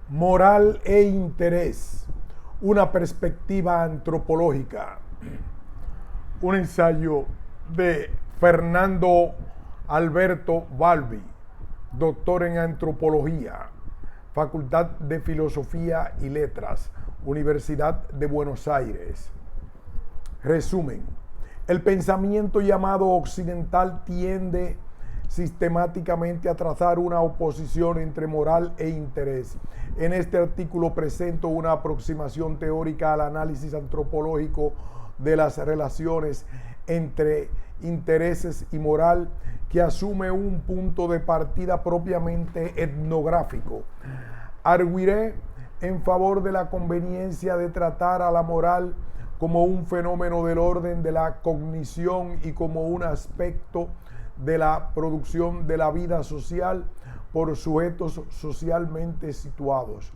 Moral e interés, una perspectiva antropológica. Un ensayo de Fernando Alberto Balbi, doctor en antropología, Facultad de Filosofía y Letras, Universidad de Buenos Aires. Resumen: el pensamiento llamado occidental tiende sistemáticamente a trazar una oposición entre moral e interés. En este artículo presento una aproximación teórica al análisis antropológico de las relaciones entre intereses y moral, que asume un punto de partida propiamente etnográfico. Arguiré en favor de la conveniencia de tratar a la moral como un fenómeno del orden de la cognición y como un aspecto de la producción de la vida social por sujetos socialmente situados.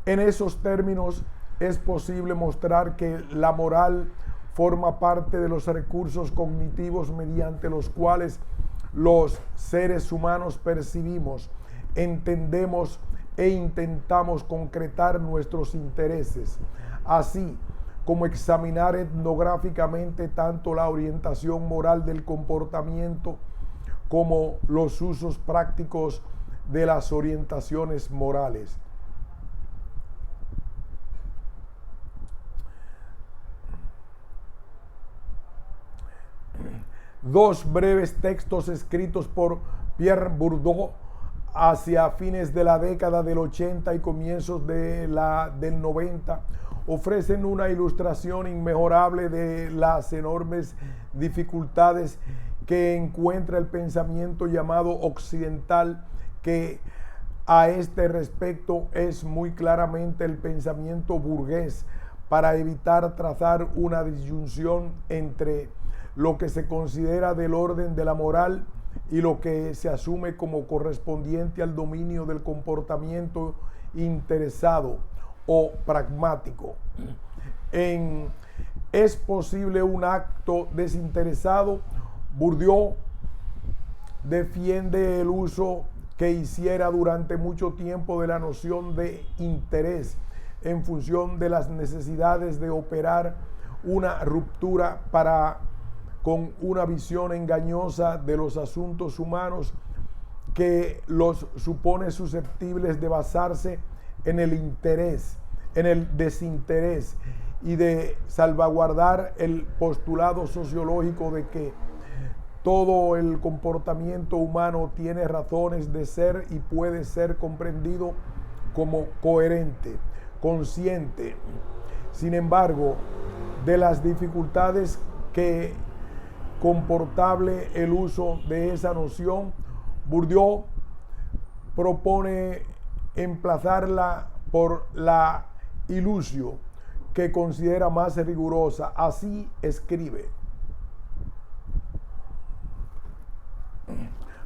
En esos términos, es posible mostrar que la moral forma parte de los recursos cognitivos mediante los cuales los seres humanos percibimos, entendemos e intentamos concretar nuestros intereses, así como examinar etnográficamente tanto la orientación moral del comportamiento como los usos prácticos de las orientaciones morales. Dos breves textos escritos por Pierre Bourdieu hacia fines de la década del 80 y comienzos del 90 ofrecen una ilustración inmejorable de las enormes dificultades que encuentra el pensamiento llamado occidental, que a este respecto es muy claramente el pensamiento burgués, para evitar trazar una disyunción entre lo que se considera del orden de la moral y lo que se asume como correspondiente al dominio del comportamiento interesado o pragmático. ¿Es posible un acto desinteresado? Bourdieu defiende el uso que hiciera durante mucho tiempo de la noción de interés en función de las necesidades de operar una ruptura con una visión engañosa de los asuntos humanos que los supone susceptibles de basarse en el interés, en el desinterés, y de salvaguardar el postulado sociológico de que todo el comportamiento humano tiene razones de ser y puede ser comprendido como coherente, consciente. Sin embargo, de las dificultades que comportable el uso de esa noción, Bourdieu propone emplazarla por la ilusio, que considera más rigurosa. Así escribe: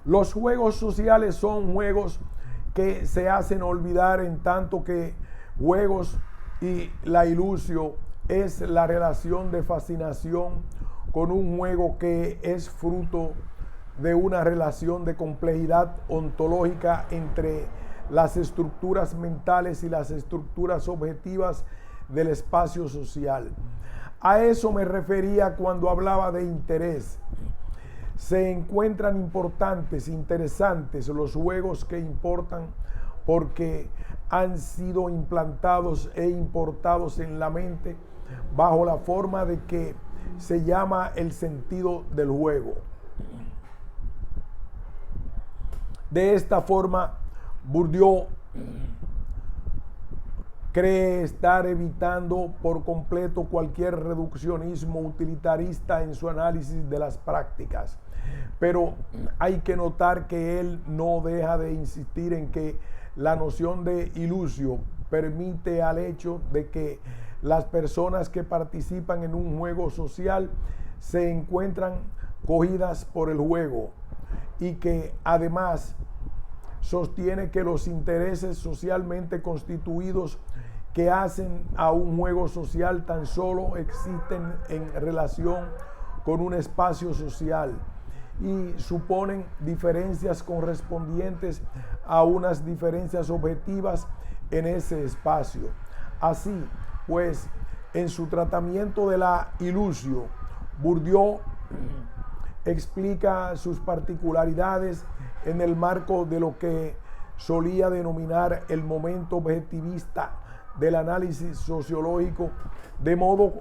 los juegos sociales son juegos que se hacen olvidar, en tanto que juegos y la ilusio es la relación de fascinación con un juego que es fruto de una relación de complejidad ontológica entre las estructuras mentales y las estructuras objetivas del espacio social. A eso me refería cuando hablaba de interés. Se encuentran importantes, interesantes los juegos que importan porque han sido implantados e importados en la mente bajo la forma de que se llama el sentido del juego. De esta forma, Bourdieu cree estar evitando por completo cualquier reduccionismo utilitarista en su análisis de las prácticas. Pero hay que notar que él no deja de insistir en que la noción de ilusio permite al hecho de que las personas que participan en un juego social se encuentran cogidas por el juego, y que además sostiene que los intereses socialmente constituidos que hacen a un juego social tan solo existen en relación con un espacio social, y suponen diferencias correspondientes a unas diferencias objetivas en ese espacio. Así pues, en su tratamiento de la ilusio, Bourdieu explica sus particularidades en el marco de lo que solía denominar el momento objetivista del análisis sociológico, de modo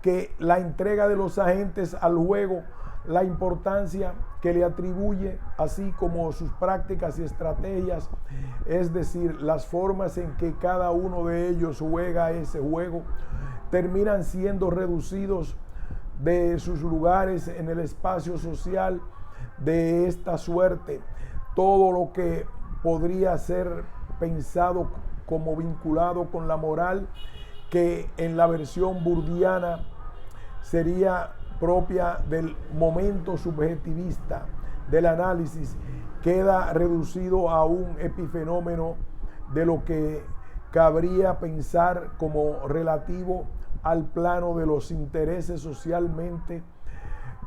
que la entrega de los agentes al juego, la importancia que le atribuye, así como sus prácticas y estrategias, es decir, las formas en que cada uno de ellos juega ese juego, terminan siendo reducidos de sus lugares en el espacio social de esta suerte. Todo lo que podría ser pensado como vinculado con la moral, que en la versión burdiana sería propia del momento subjetivista del análisis, queda reducido a un epifenómeno de lo que cabría pensar como relativo al plano de los intereses socialmente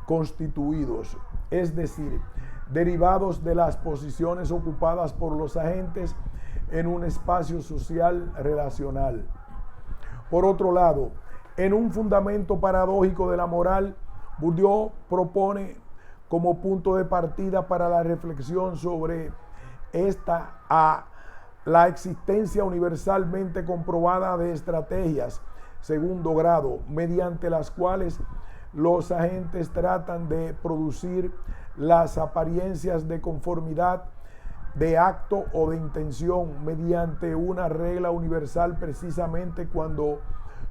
constituidos, es decir, derivados de las posiciones ocupadas por los agentes en un espacio social relacional. Por otro lado, en un fundamento paradójico de la moral, Bourdieu propone como punto de partida para la reflexión sobre esta a la existencia universalmente comprobada de estrategias segundo grado, mediante las cuales los agentes tratan de producir las apariencias de conformidad de acto o de intención mediante una regla universal, precisamente cuando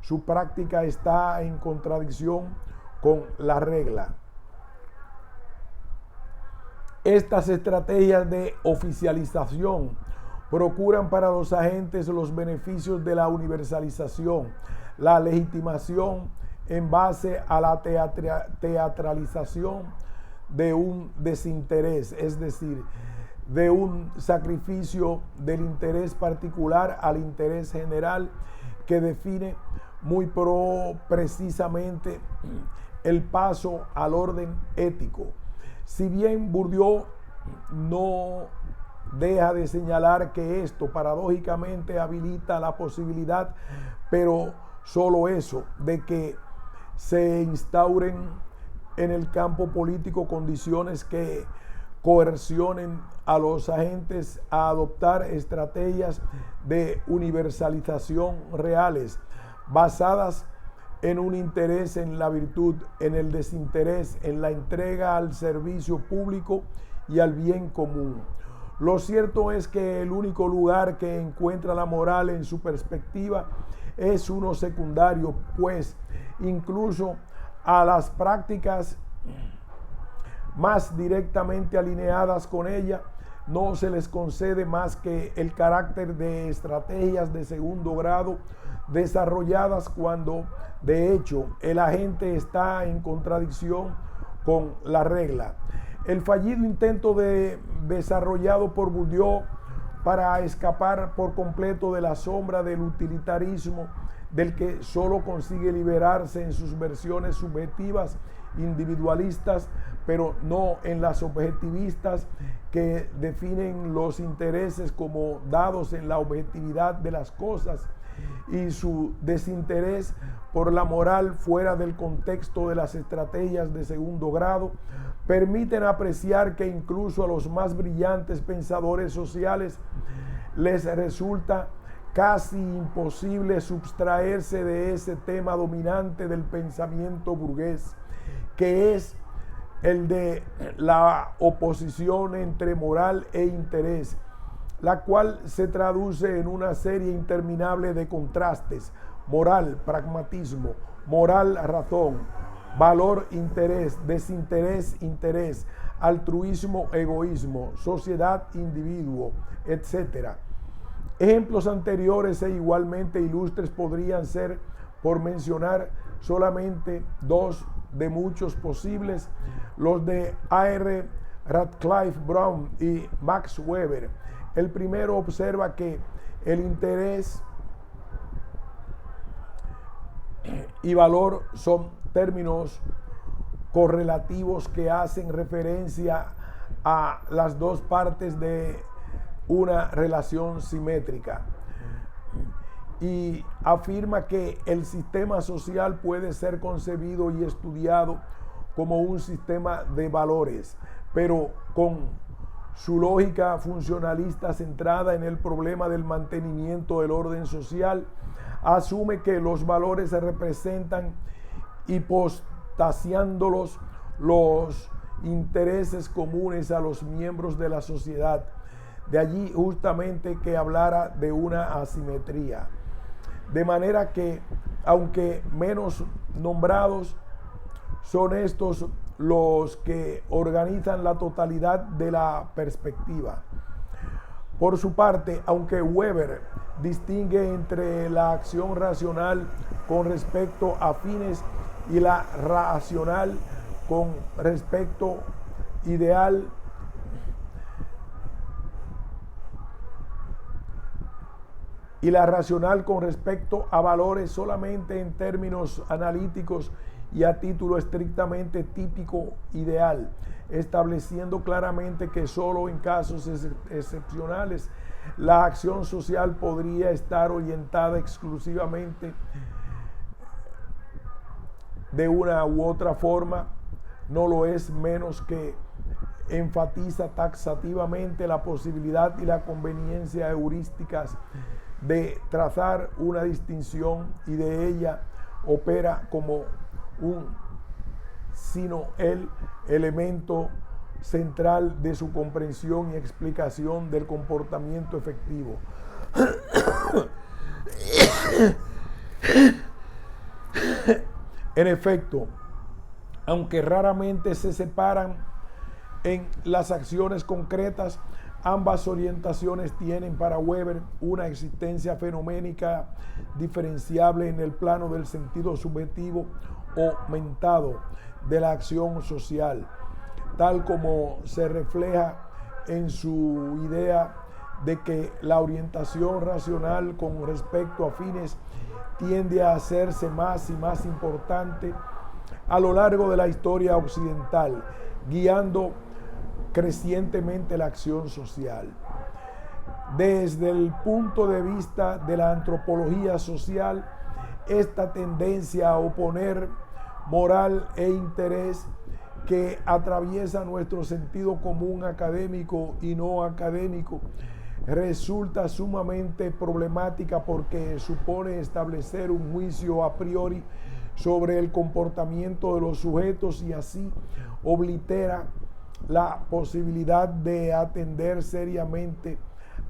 su práctica está en contradicción con la regla. Estas estrategias de oficialización procuran para los agentes los beneficios de la universalización, la legitimación en base a la teatralización de un desinterés, es decir, de un sacrificio del interés particular al interés general, que define muy precisamente el paso al orden ético. Si bien Bourdieu no deja de señalar que esto paradójicamente habilita la posibilidad, pero solo eso, de que se instauren en el campo político condiciones que coercionen a los agentes a adoptar estrategias de universalización reales, basadas en un interés en la virtud, en el desinterés, en la entrega al servicio público y al bien común. Lo cierto es que el único lugar que encuentra la moral en su perspectiva es uno secundario, pues incluso a las prácticas más directamente alineadas con ella no se les concede más que el carácter de estrategias de segundo grado desarrolladas cuando de hecho el agente está en contradicción con la regla. El fallido intento desarrollado por Bourdieu para escapar por completo de la sombra del utilitarismo, del que solo consigue liberarse en sus versiones subjetivas individualistas, pero no en las objetivistas que definen los intereses como dados en la objetividad de las cosas, y su desinterés por la moral fuera del contexto de las estrategias de segundo grado, permiten apreciar que incluso a los más brillantes pensadores sociales les resulta casi imposible sustraerse de ese tema dominante del pensamiento burgués, que es el de la oposición entre moral e interés, la cual se traduce en una serie interminable de contrastes: moral, pragmatismo; moral, razón; valor, interés; desinterés, interés; altruismo, egoísmo; sociedad, individuo, etc. Ejemplos anteriores e igualmente ilustres podrían ser, por mencionar solamente dos de muchos posibles, los de A.R. Radcliffe Brown y Max Weber. El primero observa que el interés y valor son términos correlativos que hacen referencia a las dos partes de una relación simétrica. Y afirma que el sistema social puede ser concebido y estudiado como un sistema de valores, pero con su lógica funcionalista centrada en el problema del mantenimiento del orden social, asume que los valores se representan hipostasiándolos los intereses comunes a los miembros de la sociedad. De allí justamente que hablara de una asimetría. De manera que, aunque menos nombrados, son estos los que organizan la totalidad de la perspectiva. Por su parte, aunque Weber distingue entre la acción racional con respecto a fines y la racional con respecto ideal, y la racional con respecto a valores solamente en términos analíticos y a título estrictamente típico ideal, estableciendo claramente que solo en casos excepcionales la acción social podría estar orientada exclusivamente de una u otra forma, no lo es menos que enfatiza taxativamente la posibilidad y la conveniencia heurísticas de trazar una distinción, y de ella opera como sino el elemento central de su comprensión y explicación del comportamiento efectivo. En efecto, aunque raramente se separan en las acciones concretas, ambas orientaciones tienen para Weber una existencia fenoménica diferenciable en el plano del sentido subjetivo o mentado de la acción social, tal como se refleja en su idea de que la orientación racional con respecto a fines tiende a hacerse más y más importante a lo largo de la historia occidental, guiando crecientemente la acción social. Desde el punto de vista de la antropología social, esta tendencia a oponer moral e interés que atraviesa nuestro sentido común académico y no académico resulta sumamente problemática, porque supone establecer un juicio a priori sobre el comportamiento de los sujetos y así oblitera la posibilidad de atender seriamente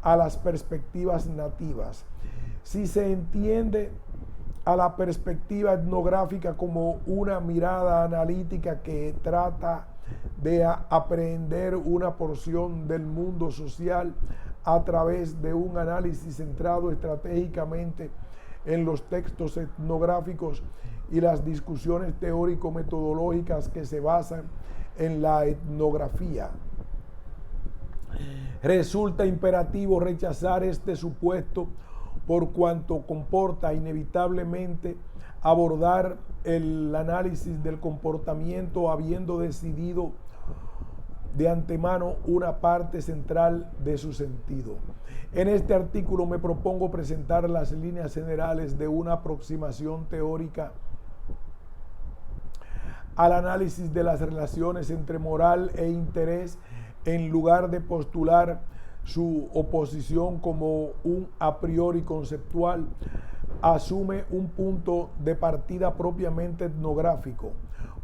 a las perspectivas nativas. Si se entiende a la perspectiva etnográfica como una mirada analítica que trata de aprehender una porción del mundo social a través de un análisis centrado estratégicamente en los textos etnográficos y las discusiones teórico-metodológicas que se basan en la etnografía, resulta imperativo rechazar este supuesto, por cuanto comporta inevitablemente abordar el análisis del comportamiento habiendo decidido de antemano una parte central de su sentido. En este artículo me propongo presentar las líneas generales de una aproximación teórica al análisis de las relaciones entre moral e interés, en lugar de postular su oposición como un a priori conceptual. Asume un punto de partida propiamente etnográfico,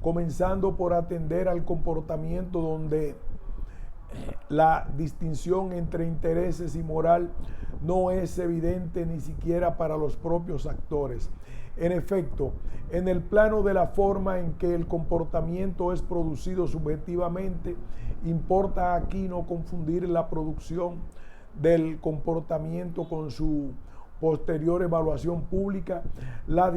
comenzando por atender al comportamiento donde la distinción entre intereses y moral no es evidente ni siquiera para los propios actores. En efecto, en el plano de la forma en que el comportamiento es producido subjetivamente, importa aquí no confundir la producción del comportamiento con su posterior evaluación pública. La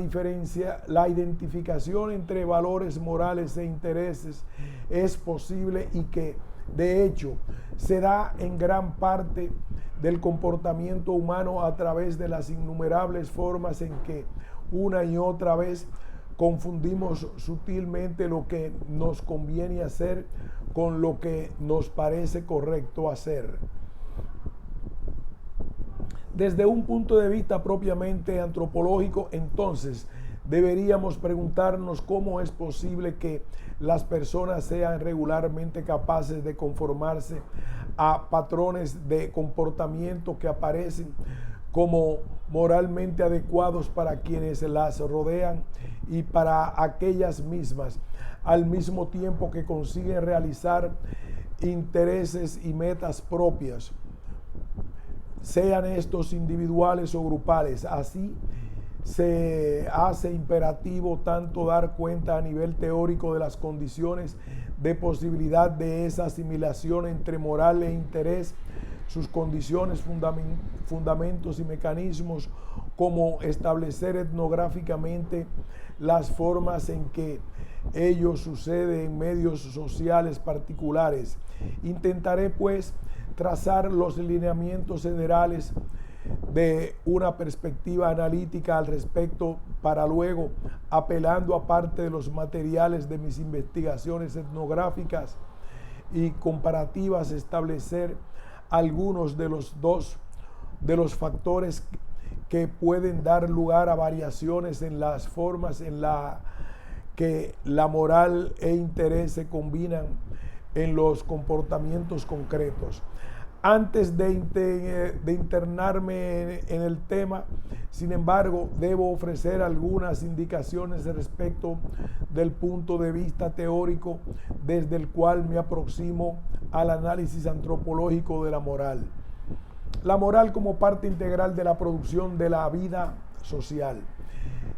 identificación entre valores morales e intereses es posible y que, de hecho, se da en gran parte del comportamiento humano a través de las innumerables formas en que una y otra vez confundimos sutilmente lo que nos conviene hacer con lo que nos parece correcto hacer. Desde un punto de vista propiamente antropológico, entonces, deberíamos preguntarnos cómo es posible que las personas sean regularmente capaces de conformarse a patrones de comportamiento que aparecen como moralmente adecuados para quienes las rodean y para aquellas mismas, al mismo tiempo que consiguen realizar intereses y metas propias, sean estos individuales o grupales. Así se hace imperativo tanto dar cuenta a nivel teórico de las condiciones de posibilidad de esa asimilación entre moral e interés, sus condiciones, fundamentos y mecanismos, como establecer etnográficamente las formas en que ello sucede en medios sociales particulares. Intentaré, pues, trazar los lineamientos generales de una perspectiva analítica al respecto, para luego, apelando a parte de los materiales de mis investigaciones etnográficas y comparativas, establecer algunos de los factores que pueden dar lugar a variaciones en las formas en la que la moral e interés se combinan en los comportamientos concretos. Antes de internarme en el tema, sin embargo, debo ofrecer algunas indicaciones respecto del punto de vista teórico desde el cual me aproximo al análisis antropológico de la moral. La moral como parte integral de la producción de la vida social.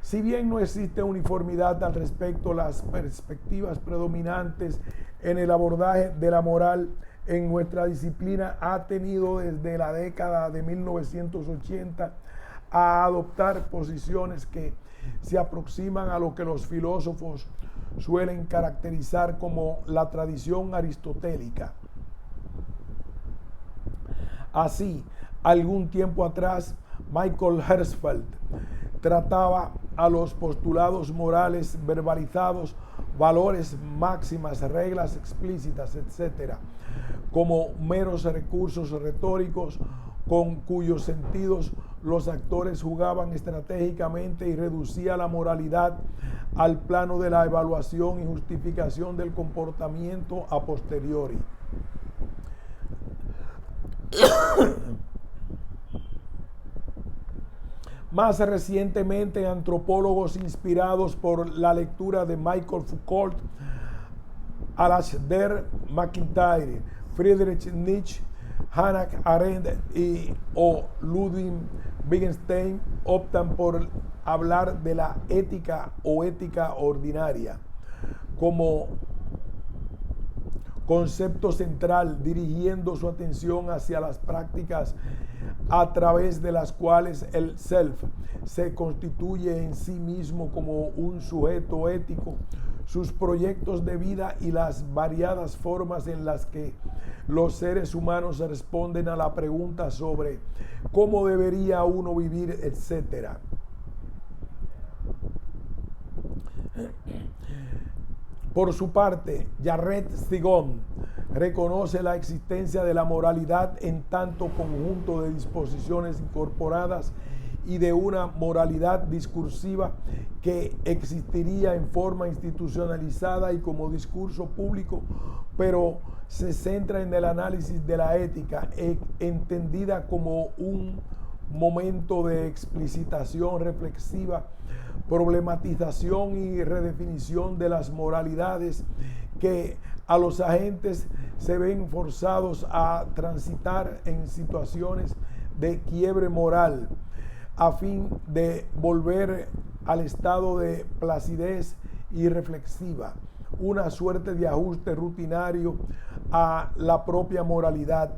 Si bien no existe uniformidad al respecto, las perspectivas predominantes en el abordaje de la moral en nuestra disciplina ha tenido desde la década de 1980 a adoptar posiciones que se aproximan a lo que los filósofos suelen caracterizar como la tradición aristotélica. Así, algún tiempo atrás, Michael Herzfeld trataba a los postulados morales verbalizados, valores, máximas, reglas explícitas, etc., como meros recursos retóricos con cuyos sentidos los actores jugaban estratégicamente, y reducía la moralidad al plano de la evaluación y justificación del comportamiento a posteriori. Más recientemente, antropólogos inspirados por la lectura de Michael Foucault, Alasdair MacIntyre, Friedrich Nietzsche, Hannah Arendt o Ludwig Wittgenstein optan por hablar de la ética o ética ordinaria como concepto central, dirigiendo su atención hacia las prácticas a través de las cuales el self se constituye en sí mismo como un sujeto ético, sus proyectos de vida y las variadas formas en las que los seres humanos responden a la pregunta sobre cómo debería uno vivir, etc. Por su parte, Jared Stigón reconoce la existencia de la moralidad en tanto conjunto de disposiciones incorporadas y de una moralidad discursiva que existiría en forma institucionalizada y como discurso público, pero se centra en el análisis de la ética, entendida como un momento de explicitación reflexiva, problematización y redefinición de las moralidades que a los agentes se ven forzados a transitar en situaciones de quiebre moral, a fin de volver al estado de placidez irreflexiva, una suerte de ajuste rutinario a la propia moralidad,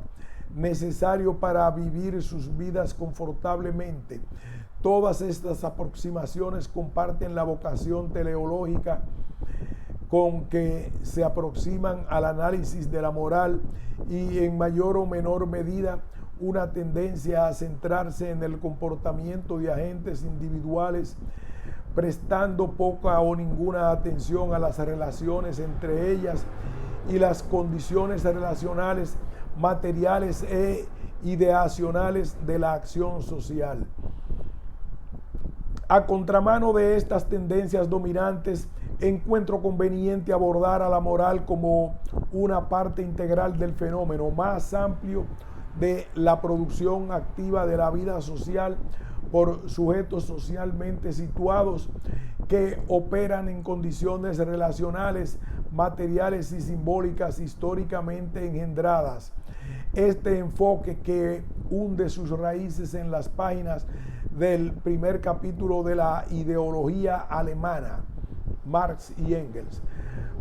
necesario para vivir sus vidas confortablemente. Todas estas aproximaciones comparten la vocación teleológica con que se aproximan al análisis de la moral y, en mayor o menor medida, una tendencia a centrarse en el comportamiento de agentes individuales prestando poca o ninguna atención a las relaciones entre ellas y las condiciones relacionales, materiales e ideacionales de la acción social. A contramano de estas tendencias dominantes, encuentro conveniente abordar a la moral como una parte integral del fenómeno más amplio de la producción activa de la vida social por sujetos socialmente situados que operan en condiciones relacionales, materiales y simbólicas históricamente engendradas. Este enfoque, que hunde sus raíces en las páginas del primer capítulo de la ideología alemana, Marx y Engels,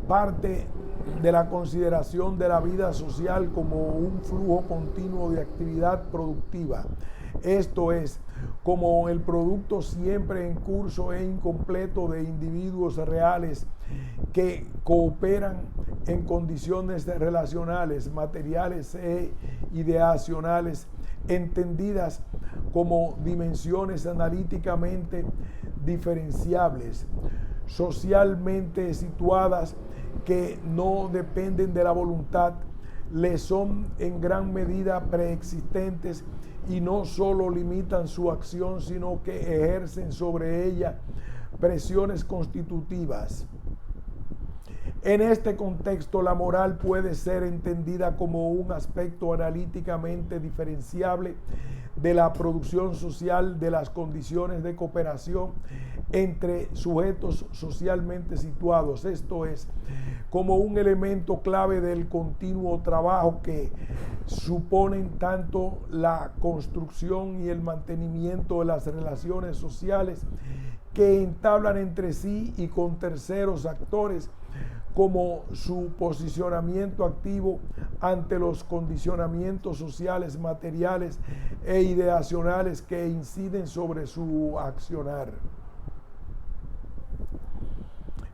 parte de la consideración de la vida social como un flujo continuo de actividad productiva, esto es, como el producto siempre en curso e incompleto de individuos reales que cooperan en condiciones relacionales, materiales e ideacionales, entendidas como dimensiones analíticamente diferenciables, socialmente situadas, que no dependen de la voluntad, le son en gran medida preexistentes y no solo limitan su acción, sino que ejercen sobre ella presiones constitutivas. En este contexto, la moral puede ser entendida como un aspecto analíticamente diferenciable de la producción social, de las condiciones de cooperación entre sujetos socialmente situados, esto es, como un elemento clave del continuo trabajo que suponen tanto la construcción y el mantenimiento de las relaciones sociales que entablan entre sí y con terceros actores, como su posicionamiento activo ante los condicionamientos sociales, materiales e ideacionales que inciden sobre su accionar.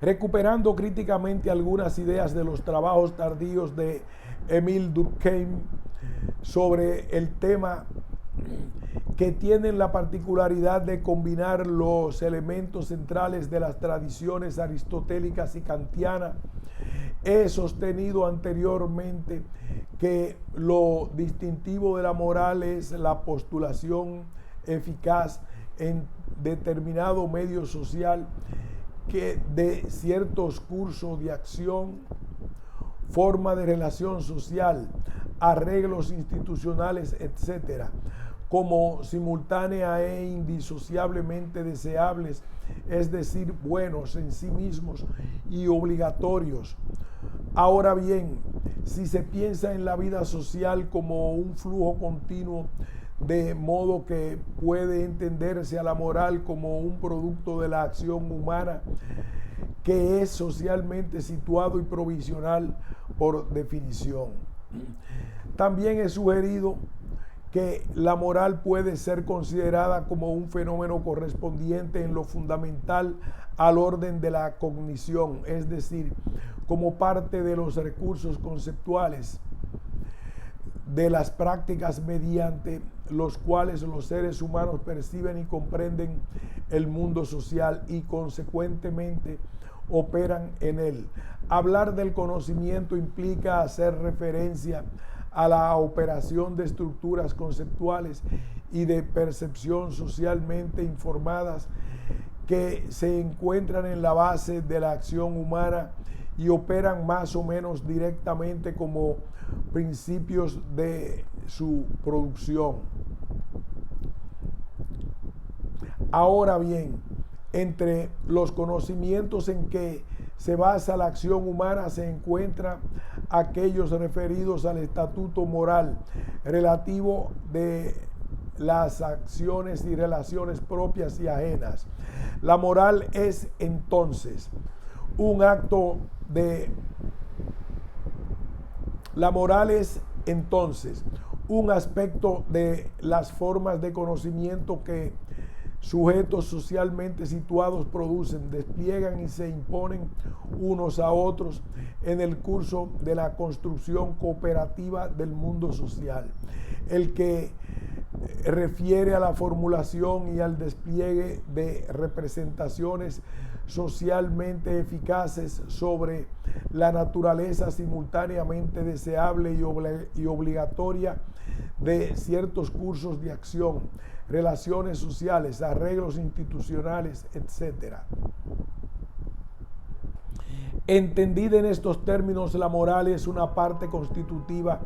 Recuperando críticamente algunas ideas de los trabajos tardíos de Émile Durkheim sobre el tema, que tienen la particularidad de combinar los elementos centrales de las tradiciones aristotélicas y kantiana, he sostenido anteriormente que lo distintivo de la moral es la postulación eficaz en determinado medio social que de ciertos cursos de acción, forma de relación social, arreglos institucionales, etcétera, como simultánea e indisociablemente deseables, es decir, buenos en sí mismos y obligatorios. Ahora bien, si se piensa en la vida social como un flujo continuo, de modo que puede entenderse a la moral como un producto de la acción humana que es socialmente situado y provisional por definición. También he sugerido que la moral puede ser considerada como un fenómeno correspondiente en lo fundamental al orden de la cognición, es decir, como parte de los recursos conceptuales de las prácticas mediante los cuales los seres humanos perciben y comprenden el mundo social y consecuentemente operan en él. Hablar del conocimiento implica hacer referencia a la operación de estructuras conceptuales y de percepción socialmente informadas que se encuentran en la base de la acción humana y operan más o menos directamente como principios de su producción. Ahora bien, entre los conocimientos en que se basa la acción humana se encuentran aquellos referidos al estatuto moral relativo de las acciones y relaciones propias y ajenas. La moral es entonces un acto de... La moral es entonces un aspecto de las formas de conocimiento que sujetos socialmente situados producen, despliegan y se imponen unos a otros en el curso de la construcción cooperativa del mundo social. El que refiere a la formulación y al despliegue de representaciones socialmente eficaces sobre la naturaleza simultáneamente deseable y obligatoria de ciertos cursos de acción, relaciones sociales, arreglos institucionales, etc. Entendida en estos términos, la moral es una parte constitutiva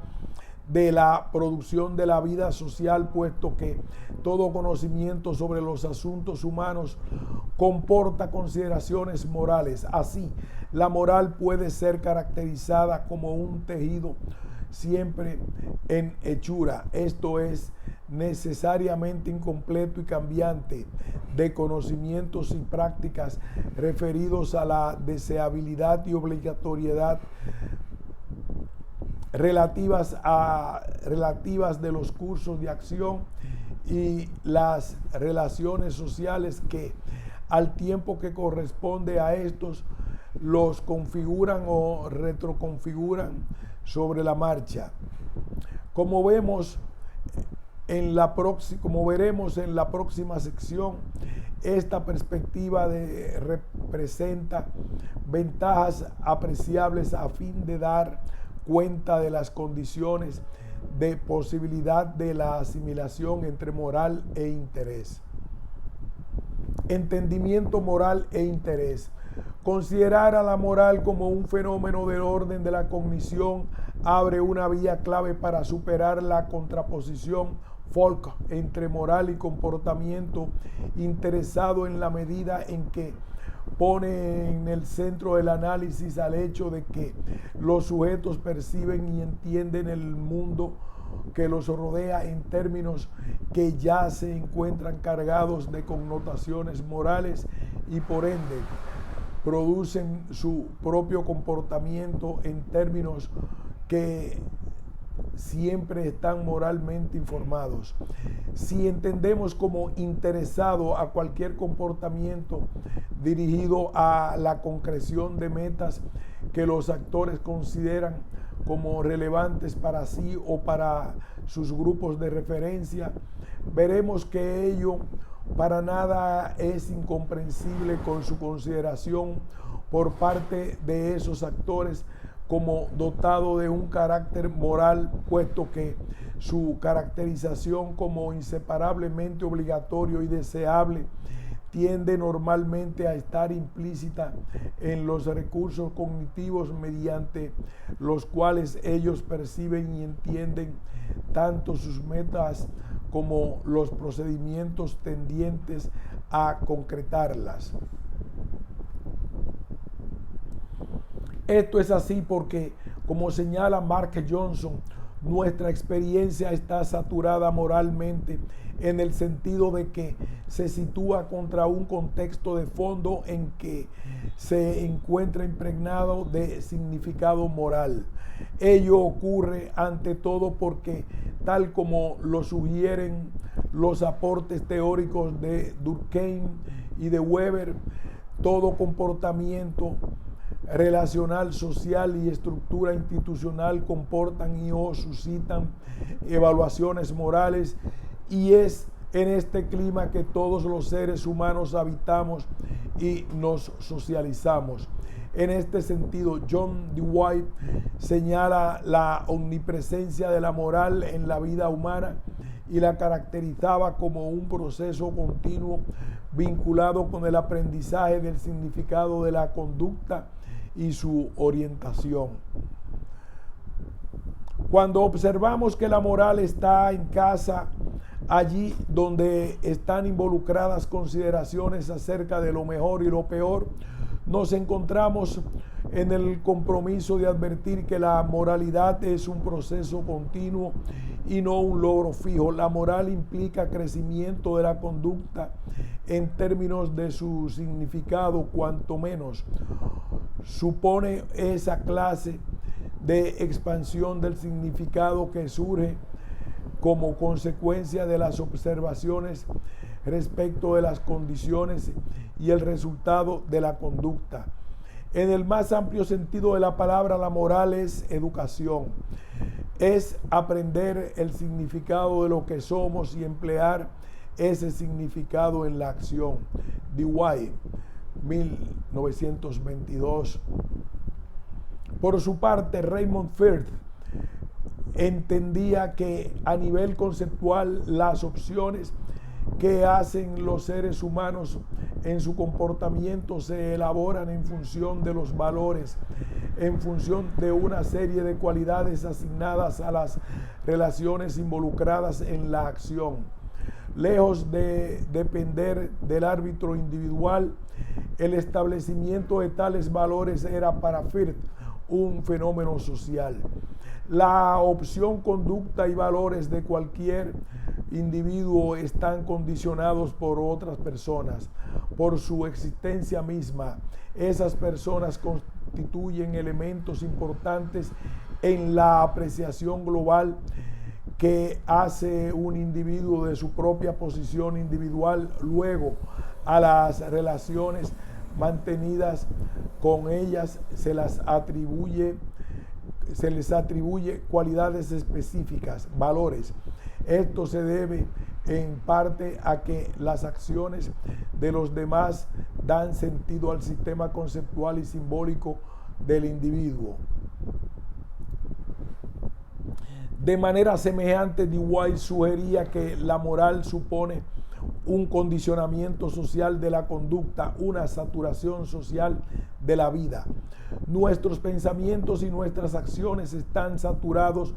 de la producción de la vida social, puesto que todo conocimiento sobre los asuntos humanos comporta consideraciones morales. Así, la moral puede ser caracterizada como un tejido siempre en hechura, esto es, necesariamente incompleto y cambiante, de conocimientos y prácticas referidos a la deseabilidad y obligatoriedad relativas de los cursos de acción y las relaciones sociales que, al tiempo que corresponde a estos, los configuran o retroconfiguran sobre la marcha. Como veremos en la próxima sección, esta perspectiva representa ventajas apreciables a fin de dar cuenta de las condiciones de posibilidad de la asimilación entre moral e interés. Entendimiento moral e interés. Considerar a la moral como un fenómeno del orden de la cognición abre una vía clave para superar la contraposición folk entre moral y comportamiento interesado, en la medida en que pone en el centro del análisis al hecho de que los sujetos perciben y entienden el mundo que los rodea en términos que ya se encuentran cargados de connotaciones morales y por ende producen su propio comportamiento en términos que siempre están moralmente informados. Si entendemos como interesado a cualquier comportamiento dirigido a la concreción de metas que los actores consideran como relevantes para sí o para sus grupos de referencia, veremos que ello para nada es incomprensible con su consideración por parte de esos actores como dotado de un carácter moral, puesto que su caracterización como inseparablemente obligatorio y deseable tiende normalmente a estar implícita en los recursos cognitivos mediante los cuales ellos perciben y entienden tanto sus metas como los procedimientos tendientes a concretarlas. Esto es así porque, como señala Mark Johnson, nuestra experiencia está saturada moralmente en el sentido de que se sitúa contra un contexto de fondo en que se encuentra impregnado de significado moral. Ello ocurre ante todo porque, tal como lo sugieren los aportes teóricos de Durkheim y de Weber, todo comportamiento relacional, social y estructura institucional comportan y o suscitan evaluaciones morales, y es en este clima que todos los seres humanos habitamos y nos socializamos. En este sentido, John Dewey señala la omnipresencia de la moral en la vida humana y la caracterizaba como un proceso continuo vinculado con el aprendizaje del significado de la conducta y su orientación. Cuando observamos que la moral está en casa, allí donde están involucradas consideraciones acerca de lo mejor y lo peor, nos encontramos en el compromiso de advertir que la moralidad es un proceso continuo y no un logro fijo. La moral implica crecimiento de la conducta en términos de su significado, cuanto menos supone esa clase de expansión del significado que surge como consecuencia de las observaciones respecto de las condiciones y el resultado de la conducta. En el más amplio sentido de la palabra, la moral es educación. es aprender el significado de lo que somos y emplear ese significado en la acción. Dewey, 1922. Por su parte, Raymond Firth entendía que a nivel conceptual las opciones que hacen los seres humanos en su comportamiento se elaboran en función de los valores, en función de una serie de cualidades asignadas a las relaciones involucradas en la acción. Lejos de depender del árbitro individual, el establecimiento de tales valores era para Firth un fenómeno social. La opción, conducta y valores de cualquier individuo están condicionados por otras personas, por su existencia misma. Esas personas constituyen elementos importantes en la apreciación global que hace un individuo de su propia posición individual. Luego, a las relaciones mantenidas con ellas se les atribuye cualidades específicas, valores. Esto se debe en parte a que las acciones de los demás dan sentido al sistema conceptual y simbólico del individuo. De manera semejante, Dewey sugería que la moral supone un condicionamiento social de la conducta, una saturación social de la vida. Nuestros pensamientos y nuestras acciones están saturados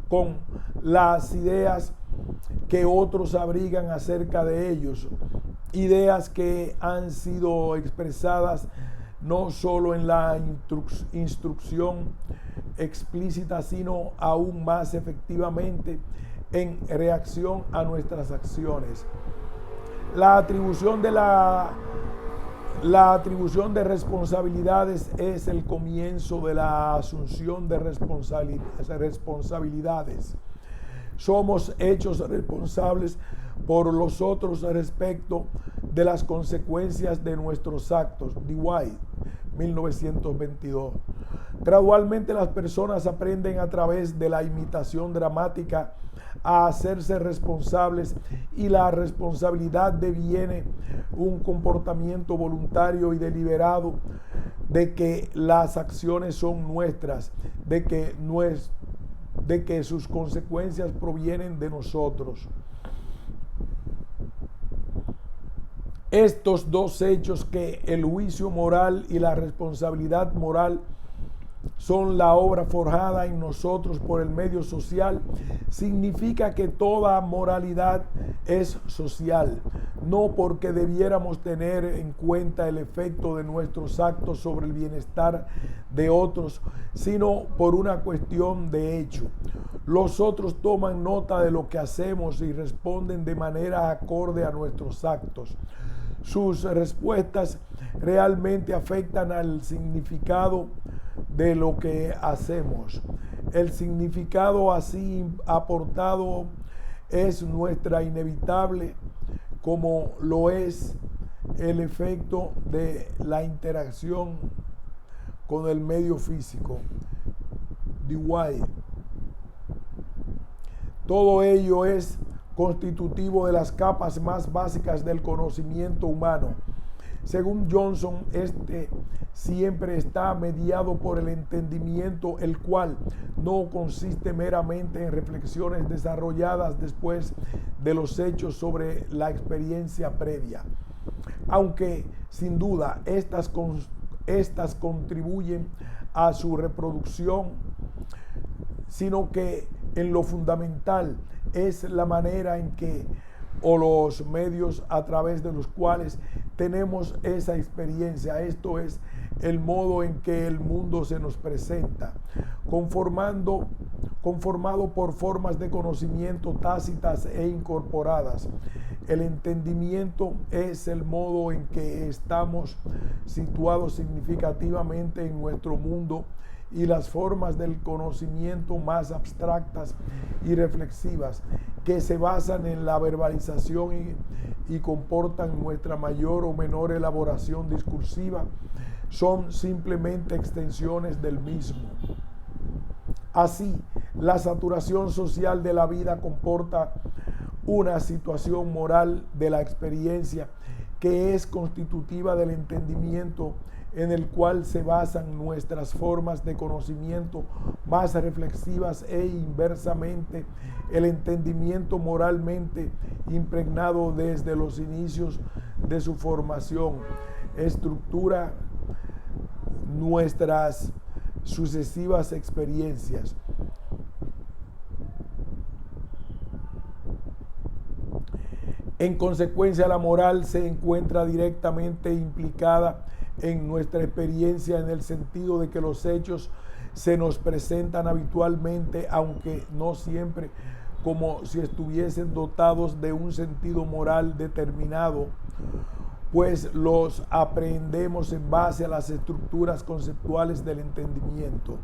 con las ideas que otros abrigan acerca de ellos, ideas que han sido expresadas no solo en la instrucción explícita, sino aún más efectivamente en reacción a nuestras acciones. La atribución de responsabilidades es el comienzo de la asunción de responsabilidades. Somos hechos responsables por los otros respecto de las consecuencias de nuestros actos. Dewey, 1922. Gradualmente las personas aprenden a través de la imitación dramática a hacerse responsables, y la responsabilidad deviene un comportamiento voluntario y deliberado de que las acciones son nuestras, de que sus consecuencias provienen de nosotros. Estos dos hechos, que el juicio moral y la responsabilidad moral son la obra forjada en nosotros por el medio social, significa que toda moralidad es social, no porque debiéramos tener en cuenta el efecto de nuestros actos sobre el bienestar de otros, sino por una cuestión de hecho. Los otros toman nota de lo que hacemos y responden de manera acorde a nuestros actos. Sus respuestas realmente afectan al significado de lo que hacemos. El significado así aportado es nuestra inevitable, como lo es el efecto de la interacción con el medio físico. Dewey. Todo ello es constitutivo de las capas más básicas del conocimiento humano. Según Johnson, este siempre está mediado por el entendimiento, el cual no consiste meramente en reflexiones desarrolladas después de los hechos sobre la experiencia previa, aunque sin duda estas contribuyen a su reproducción, sino que en lo fundamental es la manera en que, o los medios a través de los cuales tenemos esa experiencia. Esto es el modo en que el mundo se nos presenta, conformado por formas de conocimiento tácitas e incorporadas. El entendimiento es el modo en que estamos situados significativamente en nuestro mundo, y las formas del conocimiento más abstractas y reflexivas, que se basan en la verbalización y comportan nuestra mayor o menor elaboración discursiva, son simplemente extensiones del mismo. Así, la saturación social de la vida comporta una situación moral de la experiencia que es constitutiva del entendimiento en el cual se basan nuestras formas de conocimiento más reflexivas e inversamente el entendimiento moralmente impregnado desde los inicios de su formación estructura nuestras sucesivas experiencias. En consecuencia, la moral se encuentra directamente implicada en nuestra experiencia en el sentido de que los hechos se nos presentan habitualmente, aunque no siempre, como si estuviesen dotados de un sentido moral determinado, pues los aprendemos en base a las estructuras conceptuales del entendimiento.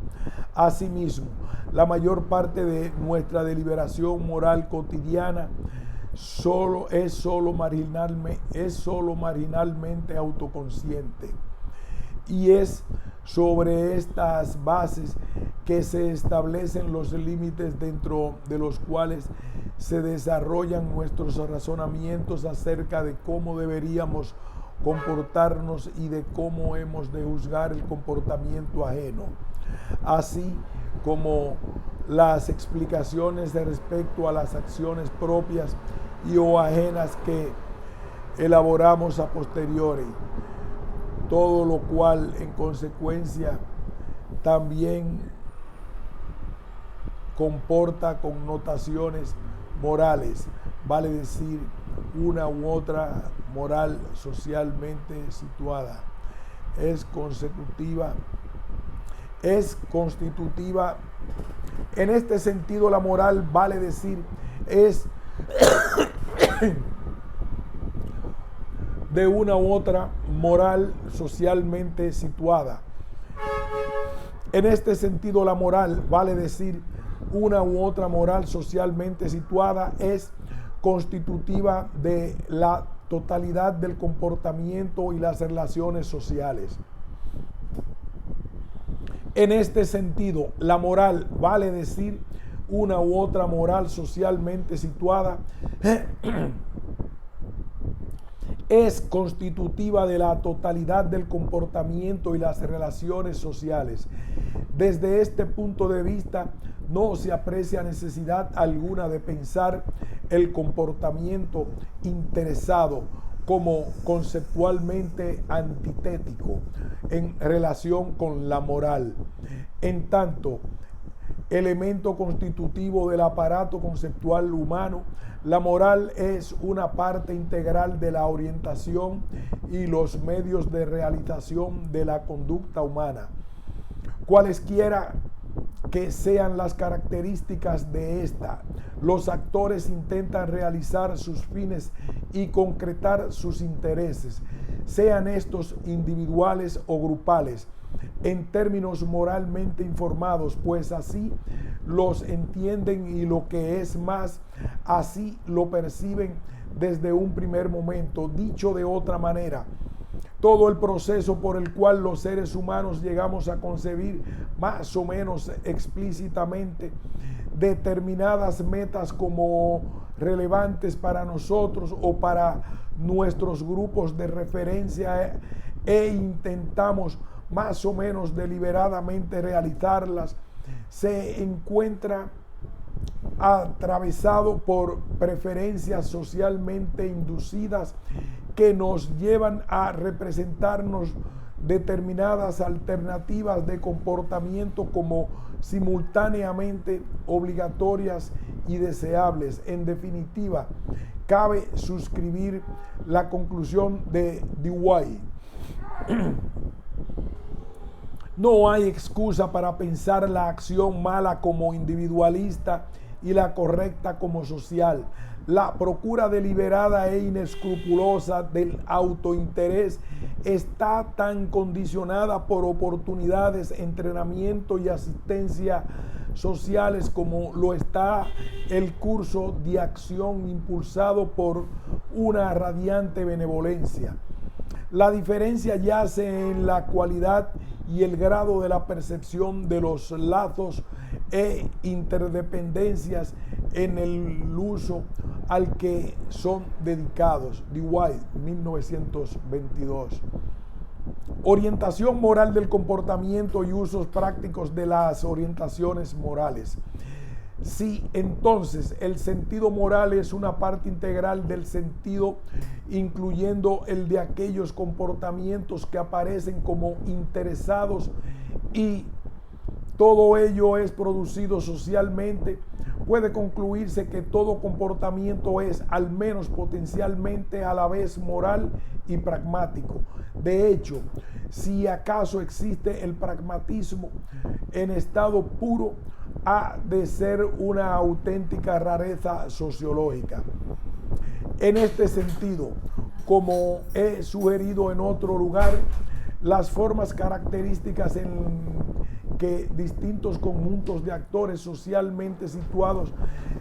Asimismo, la mayor parte de nuestra deliberación moral cotidiana es solo marginalmente autoconsciente, y es sobre estas bases que se establecen los límites dentro de los cuales se desarrollan nuestros razonamientos acerca de cómo deberíamos comportarnos y de cómo hemos de juzgar el comportamiento ajeno, así como las explicaciones de respecto a las acciones propias y o ajenas que elaboramos a posteriori, todo lo cual en consecuencia también comporta connotaciones morales, vale decir, una u otra moral socialmente situada. Es constitutiva. En este sentido, la moral, vale decir, es de una u otra moral socialmente situada. En este sentido, la moral, vale decir, una u otra moral socialmente situada, es constitutiva de la totalidad del comportamiento y las relaciones sociales. En este sentido, la moral, vale decir, una u otra moral socialmente situada, es constitutiva de la totalidad del comportamiento y las relaciones sociales. Desde este punto de vista, no se aprecia necesidad alguna de pensar el comportamiento interesado como conceptualmente antitético en relación con la moral. En tanto, elemento constitutivo del aparato conceptual humano, la moral es una parte integral de la orientación y los medios de realización de la conducta humana. Cualesquiera que sean las características de esta, los actores intentan realizar sus fines y concretar sus intereses, sean estos individuales o grupales, en términos moralmente informados, pues así los entienden y lo que es más, así lo perciben desde un primer momento. Dicho de otra manera, todo el proceso por el cual los seres humanos llegamos a concebir más o menos explícitamente determinadas metas como relevantes para nosotros o para nuestros grupos de referencia e intentamos más o menos deliberadamente realizarlas, se encuentra atravesado por preferencias socialmente inducidas que nos llevan a representarnos determinadas alternativas de comportamiento como simultáneamente obligatorias y deseables. En definitiva, cabe suscribir la conclusión de Dewey. No hay excusa para pensar la acción mala como individualista y la correcta como social. La procura deliberada e inescrupulosa del autointerés está tan condicionada por oportunidades, entrenamiento y asistencia sociales como lo está el curso de acción impulsado por una radiante benevolencia. La diferencia yace en la cualidad y el grado de la percepción de los lazos e interdependencias en el uso al que son dedicados. Dwight, 1922. Orientación moral del comportamiento y usos prácticos de las orientaciones morales. Si entonces el sentido moral es una parte integral del sentido, incluyendo el de aquellos comportamientos que aparecen como interesados, y todo ello es producido socialmente, puede concluirse que todo comportamiento es, al menos potencialmente, a la vez moral y pragmático. De hecho, si acaso existe el pragmatismo en estado puro, ha de ser una auténtica rareza sociológica. En este sentido, como he sugerido en otro lugar, las formas características en que distintos conjuntos de actores socialmente situados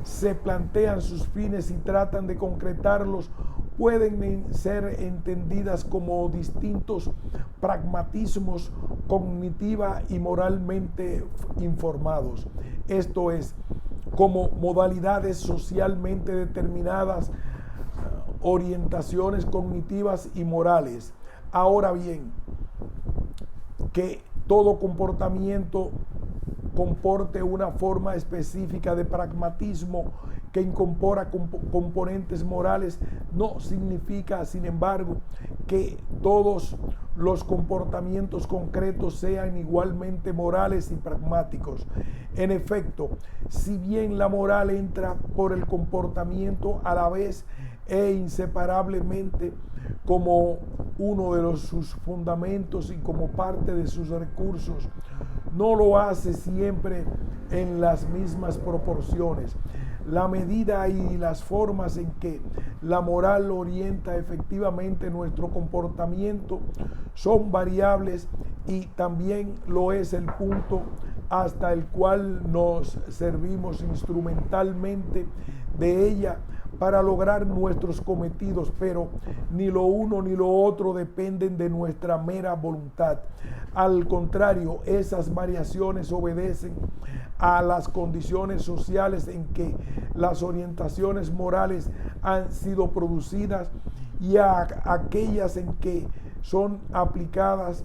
se plantean sus fines y tratan de concretarlos pueden ser entendidas como distintos pragmatismos cognitiva y moralmente informados. Esto es, como modalidades socialmente determinadas, orientaciones cognitivas y morales. Ahora bien, que todo comportamiento comporte una forma específica de pragmatismo que incorpora componentes morales no significa, sin embargo, que todos los comportamientos concretos sean igualmente morales y pragmáticos. En efecto, si bien la moral entra por el comportamiento a la vez e inseparablemente como uno de sus fundamentos y como parte de sus recursos, no lo hace siempre en las mismas proporciones. La medida y las formas en que la moral orienta efectivamente nuestro comportamiento son variables, y también lo es el punto hasta el cual nos servimos instrumentalmente de ella para lograr nuestros cometidos, pero ni lo uno ni lo otro dependen de nuestra mera voluntad. Al contrario, esas variaciones obedecen a las condiciones sociales en que las orientaciones morales han sido producidas y a aquellas en que son aplicadas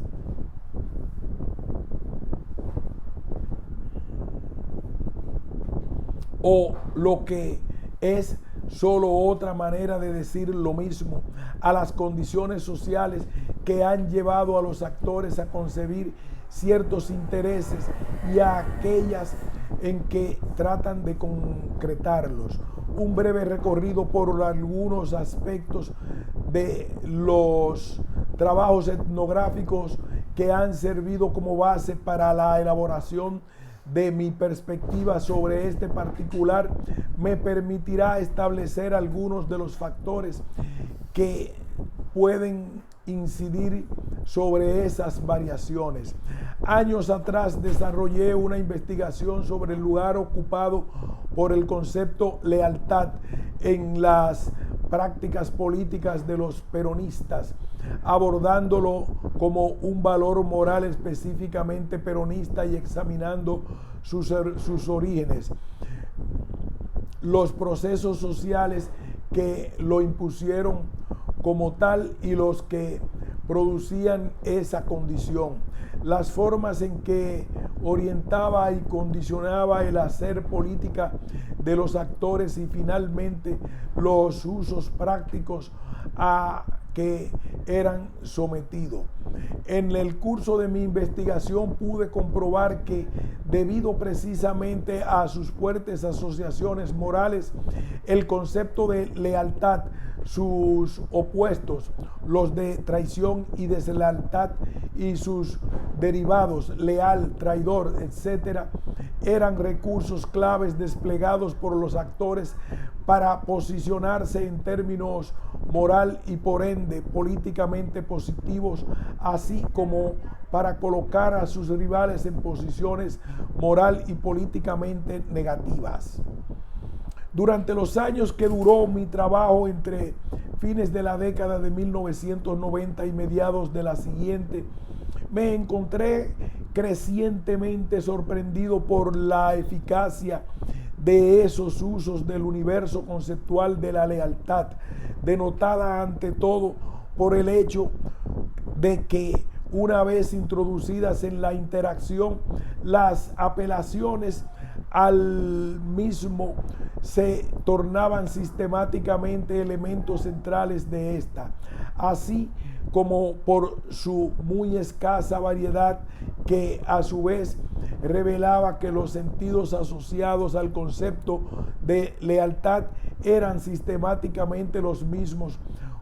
o lo que es solo otra manera de decir lo mismo, a las condiciones sociales que han llevado a los actores a concebir ciertos intereses y a aquellas en que tratan de concretarlos. Un breve recorrido por algunos aspectos de los trabajos etnográficos que han servido como base para la elaboración de mi perspectiva sobre este particular me permitirá establecer algunos de los factores que pueden incidir sobre esas variaciones. Años atrás desarrollé una investigación sobre el lugar ocupado por el concepto lealtad en las prácticas políticas de los peronistas, abordándolo como un valor moral específicamente peronista y examinando sus orígenes, los procesos sociales que lo impusieron como tal y los que producían esa condición, las formas en que orientaba y condicionaba el hacer política de los actores y finalmente los usos prácticos a que eran sometidos. En el curso de mi investigación pude comprobar que, debido precisamente a sus fuertes asociaciones morales, el concepto de lealtad, sus opuestos, los de traición y deslealtad y sus derivados, leal, traidor, etc., eran recursos claves desplegados por los actores para posicionarse en términos moral y por ende políticamente positivos, así como para colocar a sus rivales en posiciones moral y políticamente negativas. Durante los años que duró mi trabajo entre fines de la década de 1990 y mediados de la siguiente, me encontré crecientemente sorprendido por la eficacia de esos usos del universo conceptual de la lealtad, denotada ante todo por el hecho de que una vez introducidas en la interacción, las apelaciones al mismo se tornaban sistemáticamente elementos centrales de esta, así como por su muy escasa variedad, que a su vez revelaba que los sentidos asociados al concepto de lealtad eran sistemáticamente los mismos,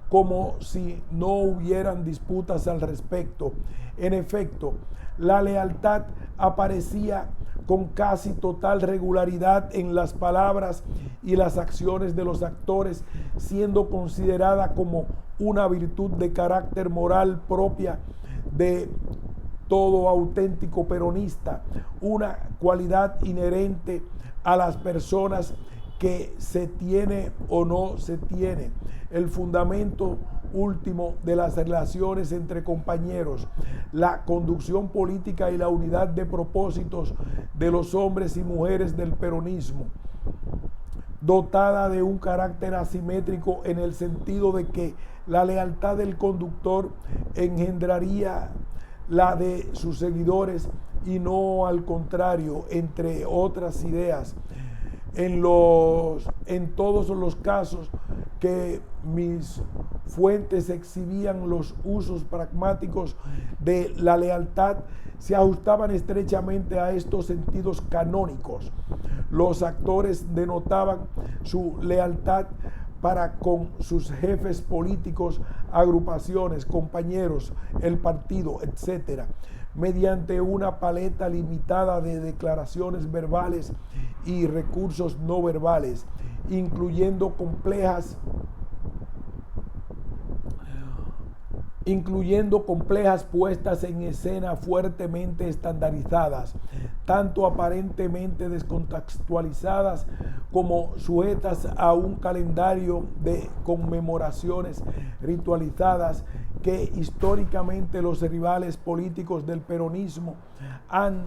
como si no hubieran disputas al respecto. En efecto, la lealtad aparecía con casi total regularidad en las palabras y las acciones de los actores, siendo considerada como una virtud de carácter moral propia de todo auténtico peronista, una cualidad inherente a las personas que se tiene o no se tiene, el fundamento último de las relaciones entre compañeros, la conducción política y la unidad de propósitos de los hombres y mujeres del peronismo, dotada de un carácter asimétrico en el sentido de que la lealtad del conductor engendraría la de sus seguidores y no al contrario, entre otras ideas. En todos los casos que mis fuentes exhibían, los usos pragmáticos de la lealtad se ajustaban estrechamente a estos sentidos canónicos. Los actores denotaban su lealtad para con sus jefes políticos, agrupaciones, compañeros, el partido, etc., mediante una paleta limitada de declaraciones verbales y recursos no verbales, incluyendo complejas puestas en escena fuertemente estandarizadas, tanto aparentemente descontextualizadas como sujetas a un calendario de conmemoraciones ritualizadas que históricamente los rivales políticos del peronismo han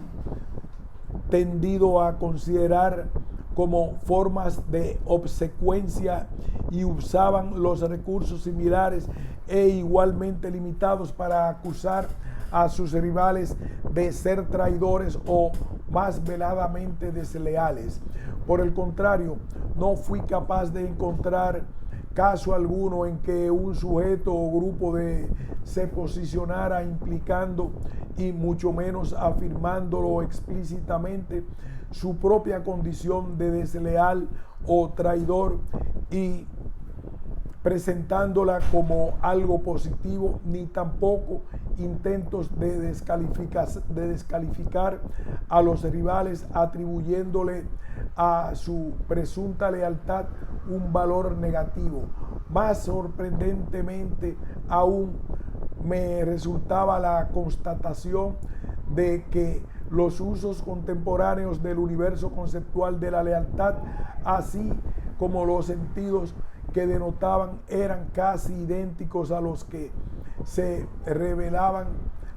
tendido a considerar como formas de obsecuencia y usaban los recursos similares e igualmente limitados para acusar a sus rivales de ser traidores o más veladamente desleales. Por el contrario, no fui capaz de encontrar caso alguno en que un sujeto o grupo se posicionara implicando y mucho menos afirmándolo explícitamente su propia condición de desleal o traidor y presentándola como algo positivo, ni tampoco intentos de descalificar a los rivales atribuyéndole a su presunta lealtad un valor negativo. Más sorprendentemente aún me resultaba la constatación de que los usos contemporáneos del universo conceptual de la lealtad, así como los sentidos que denotaban, eran casi idénticos a los que se revelaban